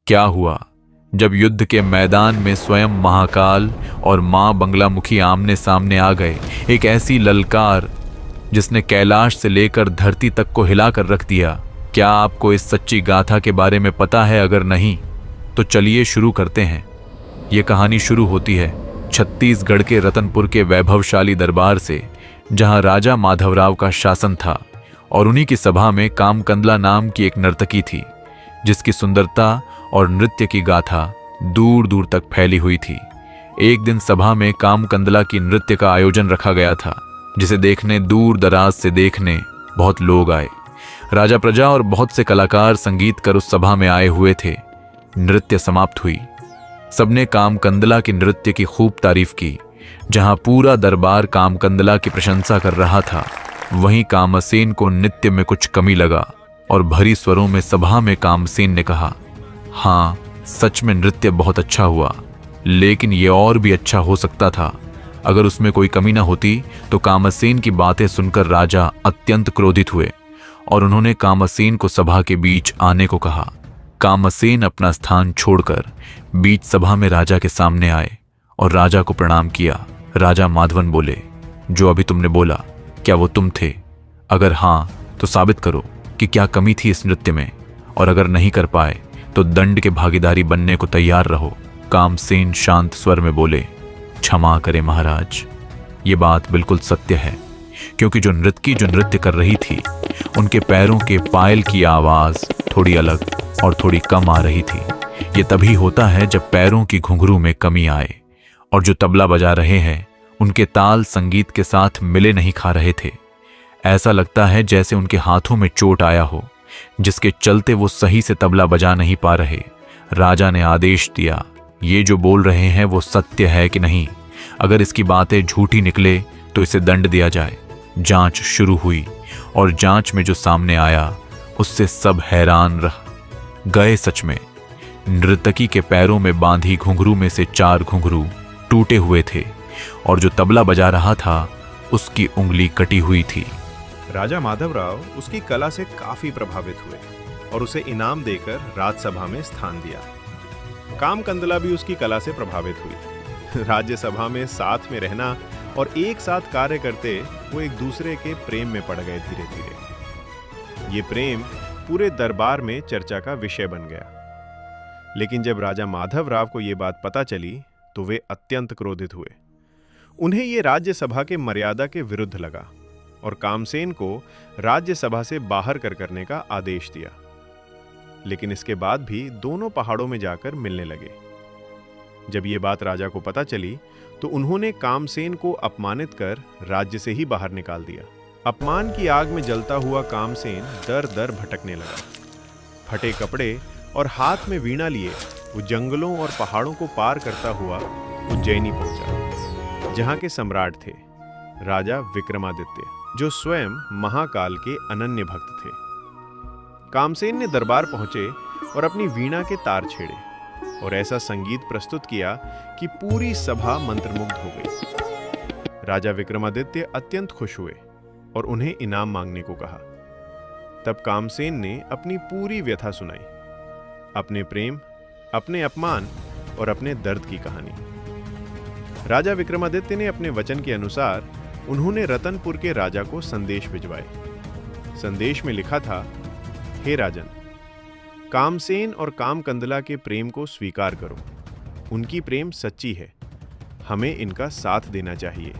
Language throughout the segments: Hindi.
क्या हुआ जब युद्ध के मैदान में स्वयं महाकाल और मां बंगलामुखी आमने सामने आ गए। एक ऐसी ललकार जिसने कैलाश से लेकर धरती तक को हिलाकर रख दिया। क्या आपको इस सच्ची गाथा के बारे में पता है? अगर नहीं तो चलिए शुरू करते हैं। ये कहानी शुरू होती है छत्तीसगढ़ के रतनपुर के वैभवशाली दरबार से, जहां राजा माधवराव का शासन था और उन्हीं की सभा में कामकंदला नाम की एक नर्तकी थी, जिसकी सुंदरता और नृत्य की गाथा दूर दूर तक फैली हुई थी। एक दिन सभा में कामकंदला की नृत्य का आयोजन रखा गया था, जिसे देखने दूर दराज से देखने बहुत लोग आए। राजा प्रजा और बहुत से कलाकार संगीत कर उस सभा में आए हुए थे। नृत्य समाप्त हुई। सबने कामकंदला की नृत्य की खूब तारीफ की। जहां पूरा दरबार कामकंदला की प्रशंसा कर रहा था, वहीं कामसेन को नृत्य में कुछ कमी लगा और भरी स्वरों में सभा में कामसेन ने कहा, हाँ, सच में नृत्य बहुत अच्छा हुआ, लेकिन यह और भी अच्छा हो सकता था। अगर उसमें कोई कमी ना होती तो कामसेन की बातें सुनकर राजा अत्यंत क्रोधित हुए और उन्होंने कामसेन को सभा के बीच आने को कहा। कामसेन अपना स्थान छोड़कर बीच सभा में राजा के सामने आए और राजा को प्रणाम किया। राजा माधवन बोले, जो अभी तुमने बोला, क्या वो तुम थे? अगर हाँ तो साबित करो कि क्या कमी थी इस नृत्य में, और अगर नहीं कर पाए तो दंड के भागीदारी बनने को तैयार रहो। कामसेन शांत स्वर में बोले, क्षमा करें महाराज, ये बात बिल्कुल सत्य है, क्योंकि जो नृत्य कर रही थी, उनके पैरों के पायल की आवाज थोड़ी अलग और थोड़ी कम आ रही थी। ये तभी होता है जब पैरों की घुंघरू में कमी आए, और जो तबला बजा रहे हैं उनके ताल संगीत के साथ मिले नहीं खा रहे थे। ऐसा लगता है जैसे उनके हाथों में चोट आया हो, जिसके चलते वो सही से तबला बजा नहीं पा रहे। राजा ने आदेश दिया, ये जो बोल रहे हैं वो सत्य है कि नहीं? अगर इसकी बातें झूठी निकले तो इसे दंड दिया जाए। जांच शुरू हुई और जांच में जो सामने आया उससे सब हैरान रह गए। सच में नर्तकी के पैरों में बांधी घुंघरू में से 4 घुंघरू टूटे हुए थे और जो तबला बजा रहा था उसकी उंगली कटी हुई थी। राजा माधवराव उसकी कला से काफी प्रभावित हुए और उसे इनाम देकर राज्यसभा में स्थान दिया। कामकंदला भी उसकी कला से प्रभावित हुई। राज्यसभा में साथ में रहना और एक साथ कार्य करते वो एक दूसरे के प्रेम में पड़ गए। धीरे धीरे ये प्रेम पूरे दरबार में चर्चा का विषय बन गया। लेकिन जब राजा माधवराव को ये बात पता चली तो वे अत्यंत क्रोधित हुए। उन्हें ये राज्यसभा के मर्यादा के विरुद्ध लगा और कामसेन को राज्यसभा से बाहर करने का आदेश दिया। लेकिन इसके बाद भी दोनों पहाड़ों में जाकर मिलने लगे। जब ये बात राजा को पता चली तो उन्होंने कामसेन को अपमानित कर राज्य से ही बाहर निकाल दिया। अपमान की आग में जलता हुआ कामसेन दर दर भटकने लगा। फटे कपड़े और हाथ में वीणा लिए वो जंगलों और पहाड़ों को पार करता हुआ उज्जैनी पहुंचा, जहां के सम्राट थे राजा विक्रमादित्य, जो स्वयं महाकाल के अनन्य भक्त थे। कामसेन ने दरबार पहुंचे और अपनी वीणा के तार छेड़े और ऐसा संगीत प्रस्तुत किया कि पूरी सभा मंत्रमुग्ध हो गई। राजा विक्रमादित्य अत्यंत खुश हुए और उन्हें इनाम मांगने को कहा। तब कामसेन ने अपनी पूरी व्यथा सुनाई, अपने प्रेम, अपने अपमान और अपने दर्द की कहानी। राजा विक्रमादित्य ने अपने वचन के अनुसार उन्होंने रतनपुर के राजा को संदेश भिजवाए। संदेश में लिखा था, हे राजन, कामसेन और कामकंदला के प्रेम को स्वीकार करो। उनकी प्रेम सच्ची है, हमें इनका साथ देना चाहिए,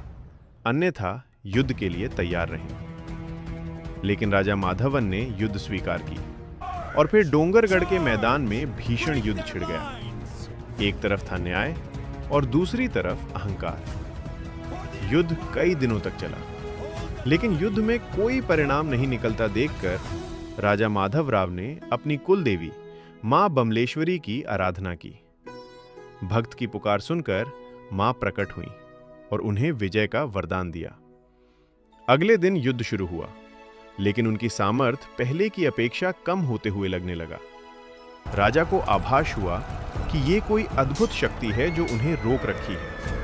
अन्यथा युद्ध के लिए तैयार रहें। लेकिन राजा माधवन ने युद्ध स्वीकार की और फिर डोंगरगढ़ के मैदान में भीषण युद्ध छिड़ गया। एक तरफ था न्याय और दूसरी तरफ अहंकार। युद्ध कई दिनों तक चला, लेकिन युद्ध में कोई परिणाम नहीं निकलता देखकर राजा माधवराव ने अपनी कुल देवी मां बमलेश्वरी की आराधना की। भक्त की पुकार सुनकर मां प्रकट हुई और उन्हें विजय का वरदान दिया। अगले दिन युद्ध शुरू हुआ, लेकिन उनकी सामर्थ्य पहले की अपेक्षा कम होते हुए लगने लगा। राजा को आभास हुआ कि ये कोई अद्भुत शक्ति है जो उन्हें रोक रखी है।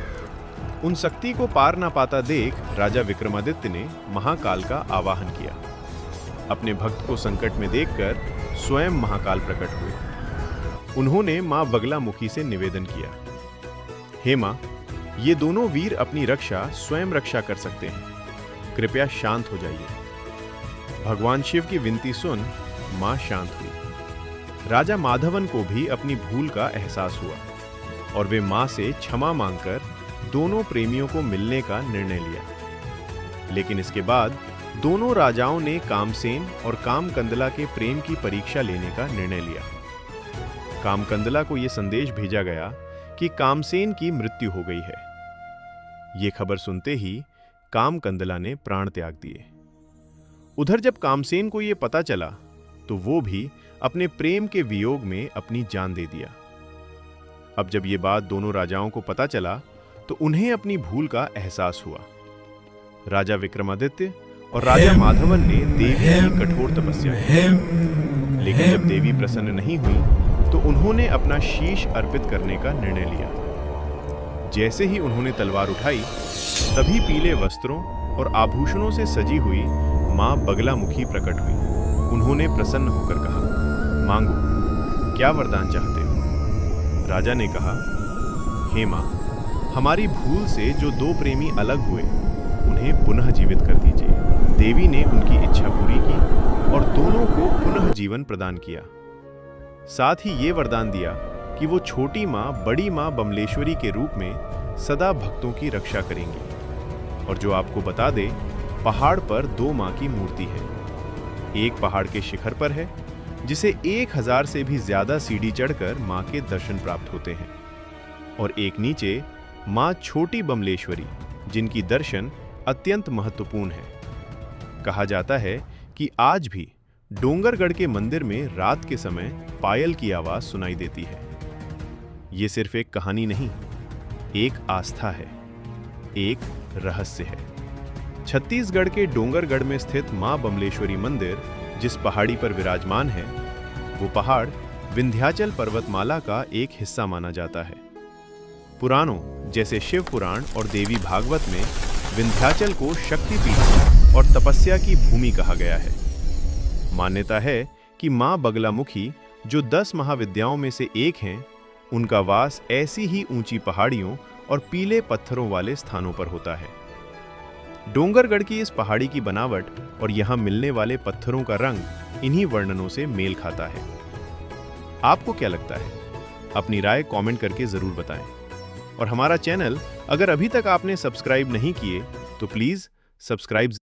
उन शक्ति को पार ना पाता देख राजा विक्रमादित्य ने महाकाल का आवाहन किया। अपने भक्त को संकट में देखकर स्वयं महाकाल प्रकट हुए। उन्होंने मां बगलामुखी से निवेदन किया, हे मां, ये दोनों वीर अपनी रक्षा स्वयं रक्षा कर सकते हैं, कृपया शांत हो जाइए। भगवान शिव की विनती सुन मां शांत हुई। राजा माधवन को भी अपनी भूल का एहसास हुआ और वे मां से क्षमा मांगकर दोनों प्रेमियों को मिलने का निर्णय लिया। लेकिन इसके बाद दोनों राजाओं ने कामसेन और कामकंदला के प्रेम की परीक्षा लेने का निर्णय लिया। कामकंदला को यह संदेश भेजा गया कि कामसेन की मृत्यु हो गई है। यह खबर सुनते ही कामकंदला ने प्राण त्याग दिए। उधर जब कामसेन को यह पता चला तो वो भी अपने प्रेम के वियोग में अपनी जान दे दिया। अब जब यह बात दोनों राजाओं को पता चला तो उन्हें अपनी भूल का एहसास हुआ। राजा विक्रमादित्य और राजा माधवन ने देवी की कठोर तपस्या की, लेकिन जब देवी प्रसन्न नहीं हुई तो उन्होंने अपना शीश अर्पित करने का निर्णय लिया। जैसे ही उन्होंने तलवार उठाई तभी पीले वस्त्रों और आभूषणों से सजी हुई मां बगलामुखी प्रकट हुई। उन्होंने प्रसन्न होकर कहा, मांगो, क्या वरदान चाहते हो? राजा ने कहा, हे मां, हमारी भूल से जो दो प्रेमी अलग हुए उन्हें पुनः जीवित कर दीजिए। देवी ने उनकी इच्छा पूरी की और दोनों को पुनः जीवन प्रदान किया। साथ ही ये वरदान दिया कि वो छोटी मां बड़ी मां बमलेश्वरी के रूप में सदा भक्तों की रक्षा करेंगी। और जो आपको बता दे, पहाड़ पर दो मां की मूर्ति है। एक पहाड़ के शिखर पर है, जिसे 1000 से भी ज्यादा सीढ़ी चढ़कर मां के दर्शन प्राप्त होते हैं, और एक नीचे मां छोटी बमलेश्वरी, जिनकी दर्शन अत्यंत महत्वपूर्ण है। कहा जाता है कि आज भी डोंगरगढ़ के मंदिर में रात के समय पायल की आवाज सुनाई देती है। ये सिर्फ एक कहानी नहीं, एक आस्था है, एक रहस्य है। छत्तीसगढ़ के डोंगरगढ़ में स्थित मां बमलेश्वरी मंदिर जिस पहाड़ी पर विराजमान है, वो पहाड़ विंध्याचल पर्वतमाला का एक हिस्सा माना जाता है। पुराणों जैसे शिव पुराण और देवी भागवत में विंध्याचल को शक्तिपीठ और तपस्या की भूमि कहा गया है। मान्यता है कि मां बगलामुखी, जो 10 महाविद्याओं में से एक हैं, उनका वास ऐसी ही ऊंची पहाड़ियों और पीले पत्थरों वाले स्थानों पर होता है। डोंगरगढ़ की इस पहाड़ी की बनावट और यहां मिलने वाले पत्थरों का रंग इन्हीं वर्णनों से मेल खाता है। आपको क्या लगता है? अपनी राय कमेंट करके जरूर बताएं। और हमारा चैनल अगर अभी तक आपने सब्सक्राइब नहीं किए तो प्लीज सब्सक्राइब